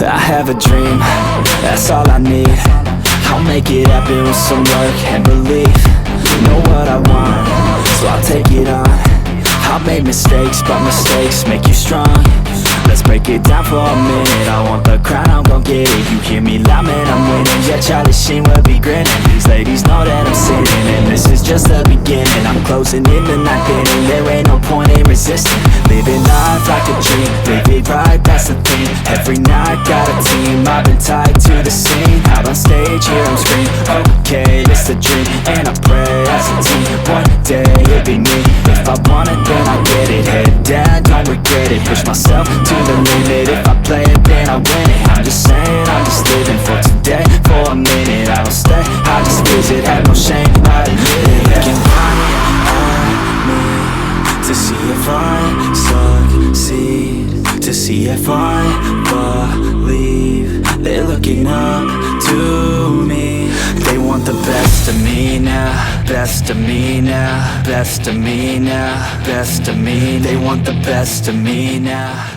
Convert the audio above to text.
I have a dream, that's all I need. I'll make it happen with some work and belief. Know what I want, so I'll take it on. I've made mistakes, but mistakes make you strong. Let's break it down for a minute. I want the crown, I'm gon' get it. You hear me loud, man, I'm winning. Yeah, Charlie Sheen will be grinning. These ladies know that I'm sinning, and this is just the beginning. I'm closing in the ninth inning. There ain't no point in resisting. Living life like a dream, live it right, that's the thing. Every night, got a team, I've been tied to the scene. Out on stage, hear them scream, okay, it's a dream. And I pray as a team, one day it'll be me. If I want it, then I get it. Head down, don't regret it. Push myself to the limit. If I play it, then I win it. I'm just saying, I'm just living for today. For a minute, I don't stay, I just visit. Have no shame, I admit it. Looking right at me to see if I succeed, to see if I believe. They're looking up to me. They want the best of me now, best of me now, best of me now, best of me. They want the best of me now.